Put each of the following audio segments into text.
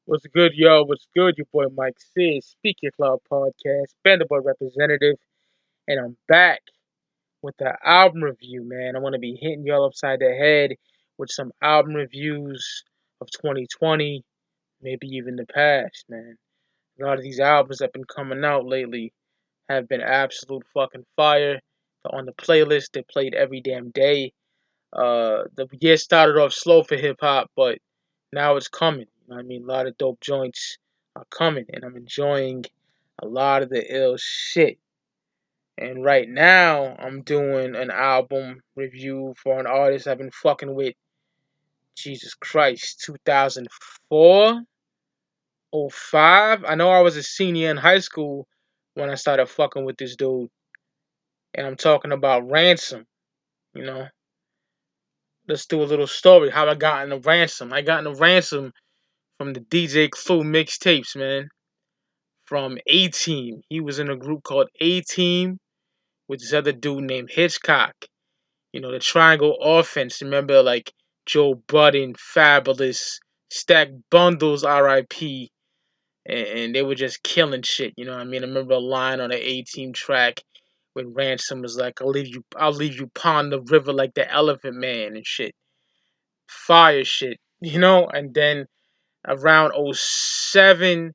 What's good, yo? What's good? Your boy Mike Sid, Speak Your Club Podcast, Vanderbilt representative, and I'm back with the album review, man. I'm gonna be hitting y'all upside the head with some album reviews of 2020, maybe even the past, man. A lot of these albums that have been coming out lately have been absolute fucking fire. They're on the playlist. They played every damn day. The year started off slow for hip hop, but now it's coming. You know what I mean? A lot of dope joints are coming, and I'm enjoying a lot of the ill shit. And right now, I'm doing an album review for an artist I've been fucking with, Jesus Christ, 2004, '05. I know I was a senior in high school when I started fucking with this dude, and I'm talking about Ransom, you know? Let's do a little story how I got into Ransom. I got into Ransom from the DJ Clue mixtapes, man. From A Team. He was in a group called A Team with this other dude named Hitchcock. You know, the Triangle Offense. Remember, like Joe Budden, Fabulous, Stack Bundles, R.I.P. And they were just killing shit. You know what I mean? I remember a line on an A Team track when Ransom was like, I'll leave you pond the river like the Elephant Man and shit. Fire shit. You know? And then around '07,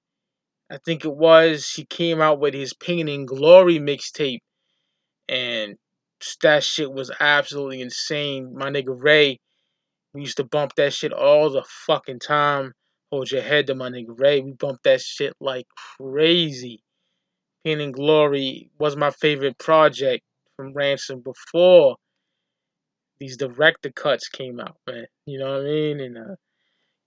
I think it was, he came out with his Pain and Glory mixtape, and that shit was absolutely insane. My nigga Ray, we used to bump that shit all the fucking time. Hold your head to my nigga Ray. We bumped that shit like crazy. Pain and Glory was my favorite project from Ransom before these director cuts came out, man. You know what I mean? And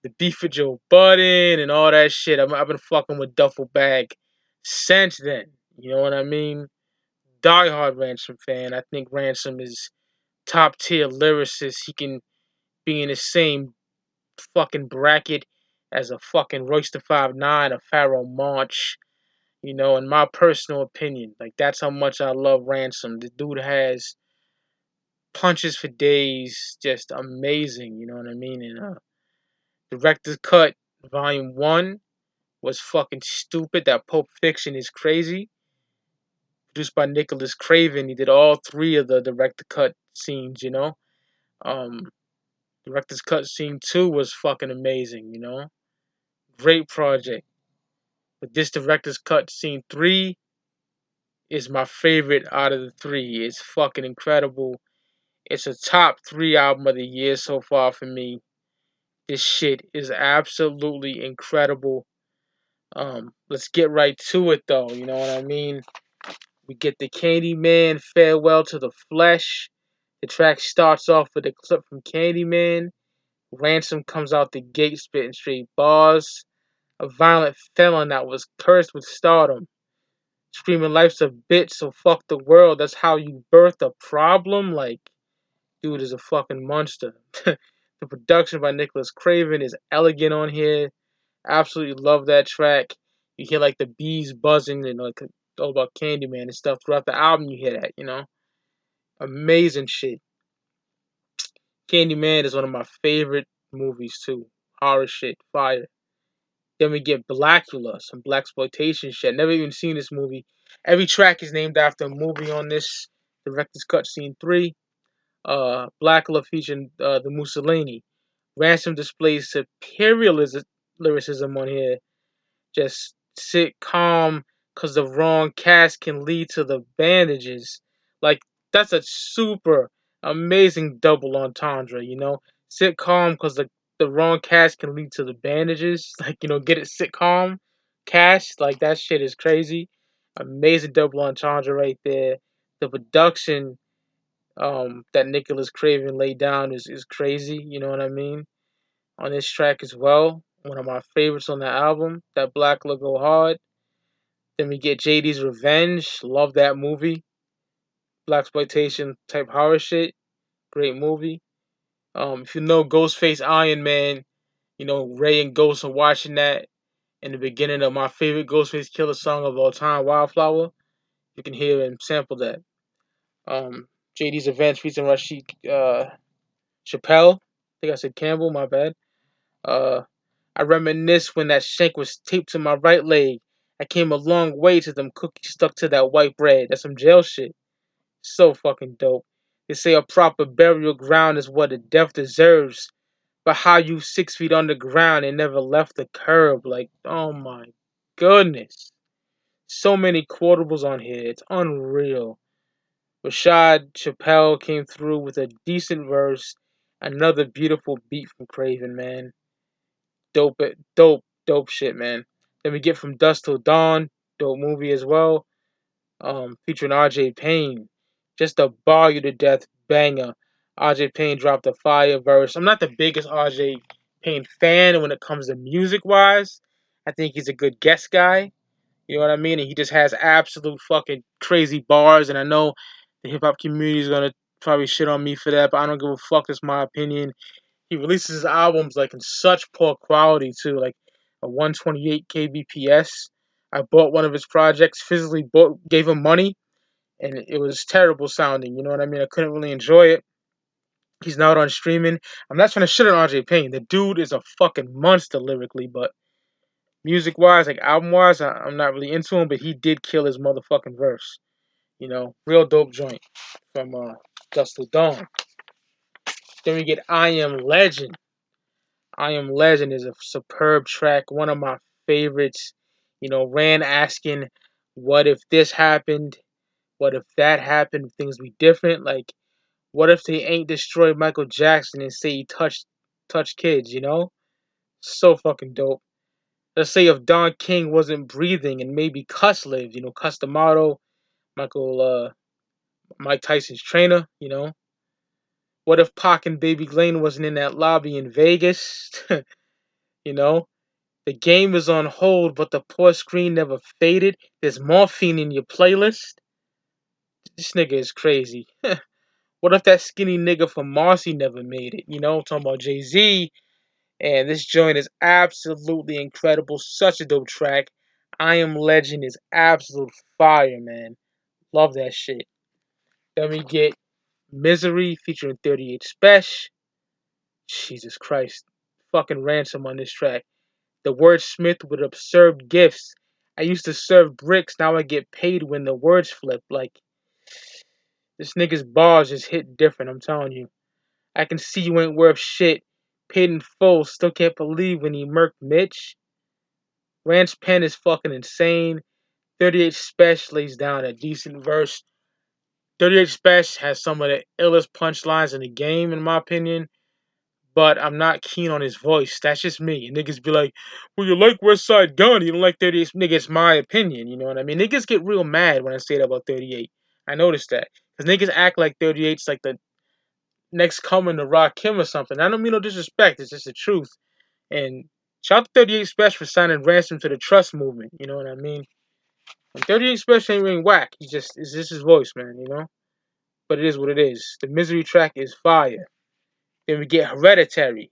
the beef with Joe Budden and all that shit. I've been fucking with Duffel Bag since then. You know what I mean? Diehard Ransom fan. I think Ransom is top tier lyricist. He can be in the same fucking bracket as a fucking Royce the 5'9", a Pharaoh Monch. You know, in my personal opinion, like that's how much I love Ransom. The dude has punches for days, just amazing. You know what I mean? And director's cut, volume 1 was fucking stupid. That Pulp Fiction is crazy. Produced by Nicholas Craven. He did all three of the director cut scenes, you know. Um, Director's cut scene 2 was fucking amazing, you know. Great project. But this director's cut scene 3 is my favorite out of the three. It's fucking incredible. It's a top 3 album of the year so far for me. This shit is absolutely incredible. Let's get right to it though, you know what I mean? We get the Candyman Farewell to the Flesh. The track starts off with a clip from Candyman. Ransom comes out the gate spitting straight bars. A violent felon that was cursed with stardom. Screaming life's a bitch, so fuck the world. That's how you birth a problem? Like, dude is a fucking monster. The production by Nicholas Craven is elegant on here. Absolutely love that track. You hear like the bees buzzing and like all about Candyman and stuff throughout the album. You hear that, you know, amazing shit. Candyman is one of my favorite movies too. Horror shit, fire. Then we get Blackula, some blaxploitation shit. Never even seen this movie. Every track is named after a movie on this. Director's Cut Scene 3. Blackula featuring the Mussolini. Ransom displays superior lyricism on here. Just sit calm, cause the wrong cast can lead to the bandages. Like, that's a super amazing double entendre, you know? Sit calm, cause the wrong cast can lead to the bandages. Like, you know, get it, sit calm, cast. Like, that shit is crazy. Amazing double entendre right there. The production that Nicholas Craven laid down is crazy, you know what I mean? On this track as well. One of my favorites on the album, that Black Go Hard. Then we get JD's Revenge. Love that movie. Black exploitation type horror shit. Great movie. If you know Ghostface Iron Man, you know Ray and Ghost are watching that in the beginning of my favorite Ghostface Killer song of all time, Wildflower. You can hear and sample that. JD's Revenge featuring Rashid Chappelle. I think I said Campbell, my bad. Uh, I reminisce when that shank was taped to my right leg. I came a long way to them cookies stuck to that white bread. That's some jail shit. So fucking dope. They say a proper burial ground is what a death deserves. But how you 6 feet underground and never left the curb? Like, oh my goodness. So many quotables on here. It's unreal. Rashad Chappelle came through with a decent verse. Another beautiful beat from Craven, man. Dope shit, man. Then we get From Dusk Till Dawn, dope movie as well. Featuring RJ Payne. Just a bar you to death banger. RJ Payne dropped a fire verse. I'm not the biggest RJ Payne fan when it comes to music wise. I think he's a good guest guy. You know what I mean? And he just has absolute fucking crazy bars. And I know the hip hop community is gonna probably shit on me for that, but I don't give a fuck. That's my opinion. He releases his albums like in such poor quality too, like a 128 kbps. I bought one of his projects, physically gave him money, and it was terrible sounding. You know what I mean? I couldn't really enjoy it. He's not on streaming. I'm not trying to shit on RJ Payne. The dude is a fucking monster lyrically, but music wise, like album wise, I'm not really into him. But he did kill his motherfucking verse. You know, real dope joint from Dust Till Dawn. Then we get I Am Legend. I Am Legend is a superb track, one of my favorites. You know, Rand asking, what if this happened? What if that happened? If things be different? Like, what if they ain't destroyed Michael Jackson and say he touched kids, you know? So fucking dope. Let's say if Don King wasn't breathing and maybe Cuss lived, you know, Cuss the model, Mike Tyson's trainer, you know? What if Pac and Baby Lane wasn't in that lobby in Vegas? You know? The game is on hold, but the poor screen never faded. There's morphine in your playlist. This nigga is crazy. What if that skinny nigga from Marcy never made it? You know, I'm talking about Jay-Z. And this joint is absolutely incredible. Such a dope track. I Am Legend is absolute fire, man. Love that shit. Then we get Misery featuring 38 Special. Jesus Christ. Fucking Ransom on this track. The wordsmith with absurd gifts. I used to serve bricks, now I get paid when the words flip. Like, this nigga's bars just hit different, I'm telling you. I can see you ain't worth shit. Paid in full, still can't believe when he murked Mitch. Rand's pen is fucking insane. 38 Special lays down a decent verse. 38 Special has some of the illest punchlines in the game, in my opinion. But I'm not keen on his voice. That's just me. And niggas be like, well, you like West Side Gun, you don't like 38. Nigga, it's my opinion. You know what I mean? Niggas get real mad when I say that about 38. I noticed that. Because niggas act like 38's like the next coming to Rakim or something. I don't mean no disrespect. It's just the truth. And shout out to 38 Special for signing Ransom to the Trust movement. You know what I mean? And 38 Special ain't really whack. It's just his voice, man, you know? But it is what it is. The Misery track is fire. Then we get Hereditary.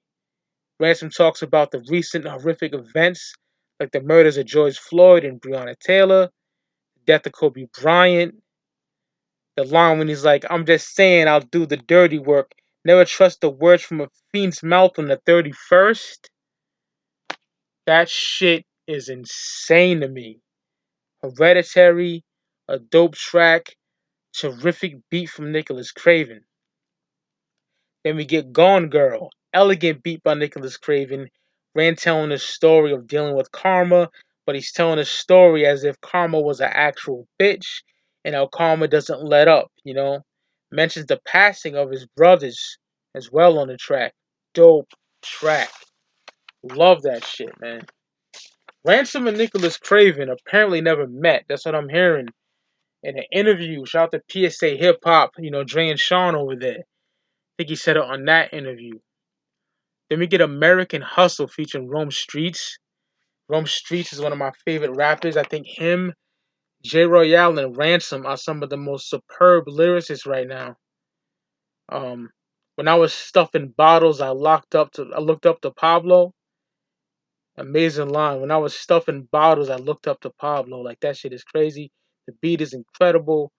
Ransom talks about the recent horrific events, like the murders of George Floyd and Breonna Taylor, the death of Kobe Bryant. The line when he's like, I'm just saying I'll do the dirty work. Never trust the words from a fiend's mouth on the 31st. That shit is insane to me. Hereditary, a dope track, terrific beat from Nicholas Craven. Then we get Gone Girl, elegant beat by Nicholas Craven. Rand telling a story of dealing with karma, but he's telling a story as if karma was an actual bitch, and how karma doesn't let up, you know? Mentions the passing of his brothers as well on the track. Dope track. Love that shit, man. Ransom and Nicholas Craven apparently never met. That's what I'm hearing. In an interview, shout out to PSA Hip Hop, you know, Dre and Sean over there. I think he said it on that interview. Then we get American Hustle featuring Rome Streets. Rome Streets is one of my favorite rappers. I think him, J. Royale, and Ransom are some of the most superb lyricists right now. Um, when I was stuffing bottles, I looked up to Pablo. Amazing line. When I was stuffing bottles, I looked up to Pablo. Like, that shit is crazy. The beat is incredible.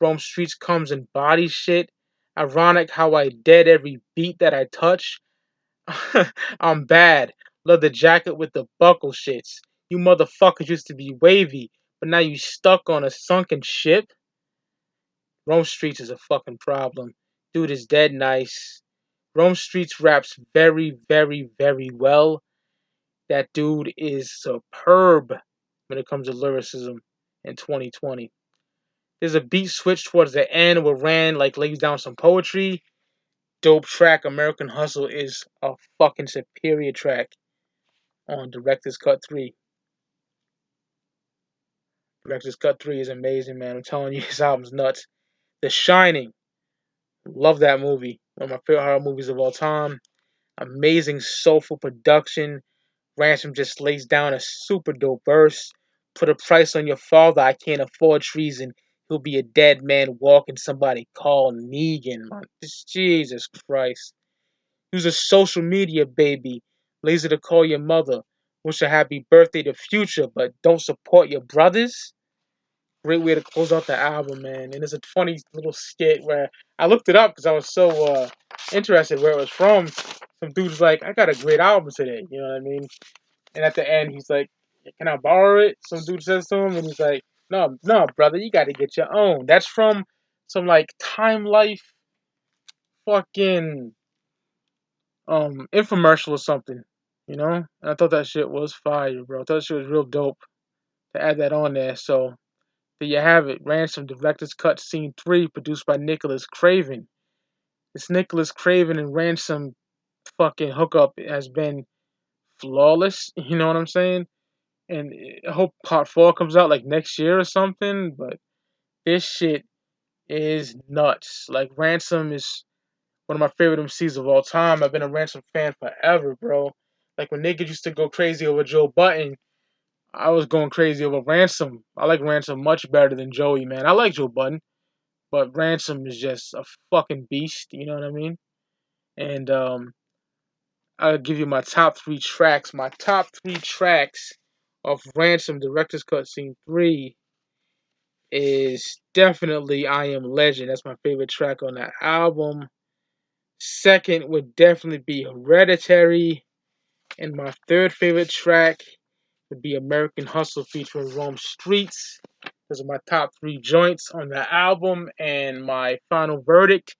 Rome Streets comes and body shit. Ironic how I dead every beat that I touch. I'm bad. Leather jacket with the buckle shits. You motherfuckers used to be wavy, but now you stuck on a sunken ship? Rome Streets is a fucking problem. Dude is dead nice. Rome Streets raps very, very, very well. That dude is superb when it comes to lyricism in 2020. There's a beat switch towards the end where Rand lays down some poetry. Dope track. American Hustle is a fucking superior track on Director's Cut 3. Director's Cut 3 is amazing, man. I'm telling you, this album's nuts. The Shining. Love that movie. One of my favorite horror movies of all time. Amazing soulful production. Ransom just lays down a super dope verse. Put a price on your father. I can't afford treason. He'll be a dead man walking. Somebody call Negan. Man. Jesus Christ. Use a social media baby. Lazy to call your mother. Wish a happy birthday to Future, but don't support your brothers. Great way to close out the album, man. And there's a funny little skit where I looked it up because I was so interested where it was from. Some dude's like, I got a great album today. You know what I mean? And at the end, he's like, can I borrow it? Some dude says to him, and he's like, no, no, brother, you got to get your own. That's from some Time Life fucking infomercial or something. You know? And I thought that shit was fire, bro. I thought that shit was real dope to add that on there. So there you have it. Ransom Director's Cut Scene 3, produced by Nicholas Craven. This Nicholas Craven and Ransom fucking hookup has been flawless. You know what I'm saying? And I hope part 4 comes out next year or something. But this shit is nuts. Ransom is one of my favorite MCs of all time. I've been a Ransom fan forever, bro. When niggas used to go crazy over Joe Button, I was going crazy over Ransom. I like Ransom much better than Joey, man. I like Joe Button, but Ransom is just a fucking beast. You know what I mean? And I'll give you my top 3 tracks. My top 3 tracks of Ransom Director's Cut Scene 3 is definitely I Am Legend. That's my favorite track on that album. Second would definitely be Hereditary. And my third favorite track would be American Hustle featuring Rome Streets. Those are my top 3 joints on the album. And my final verdict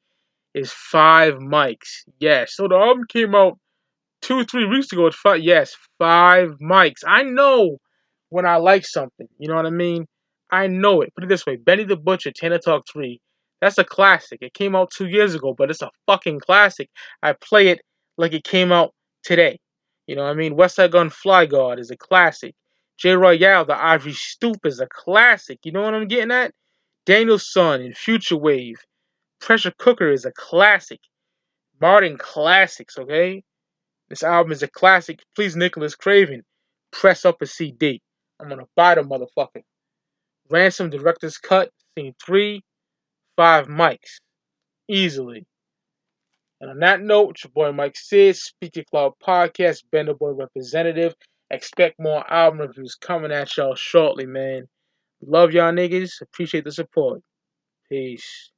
is 5 mics. Yes. So the album came out 2 3 weeks ago. It's 5. Yes, 5 mics. I know when I like something. You know what I mean? I know it. Put it this way: Benny the Butcher, Tanner Talk 3. That's a classic. It came out 2 years ago, but it's a fucking classic. I play it like it came out today. You know what I mean? West Side Gun Fly Guard is a classic. J. Royale, The Ivory Stoop is a classic. You know what I'm getting at? Daniel's Son and Future Wave. Pressure Cooker is a classic. Martin Classics, okay? This album is a classic. Please, Nicholas Craven, press up a CD. I'm gonna buy the motherfucker. Ransom Director's Cut, Scene 3, 5 mics. Easily. And on that note, it's your boy Mike Sid, Speaker Cloud Podcast, Bender Boy Representative. Expect more album reviews coming at y'all shortly, man. Love y'all niggas. Appreciate the support. Peace.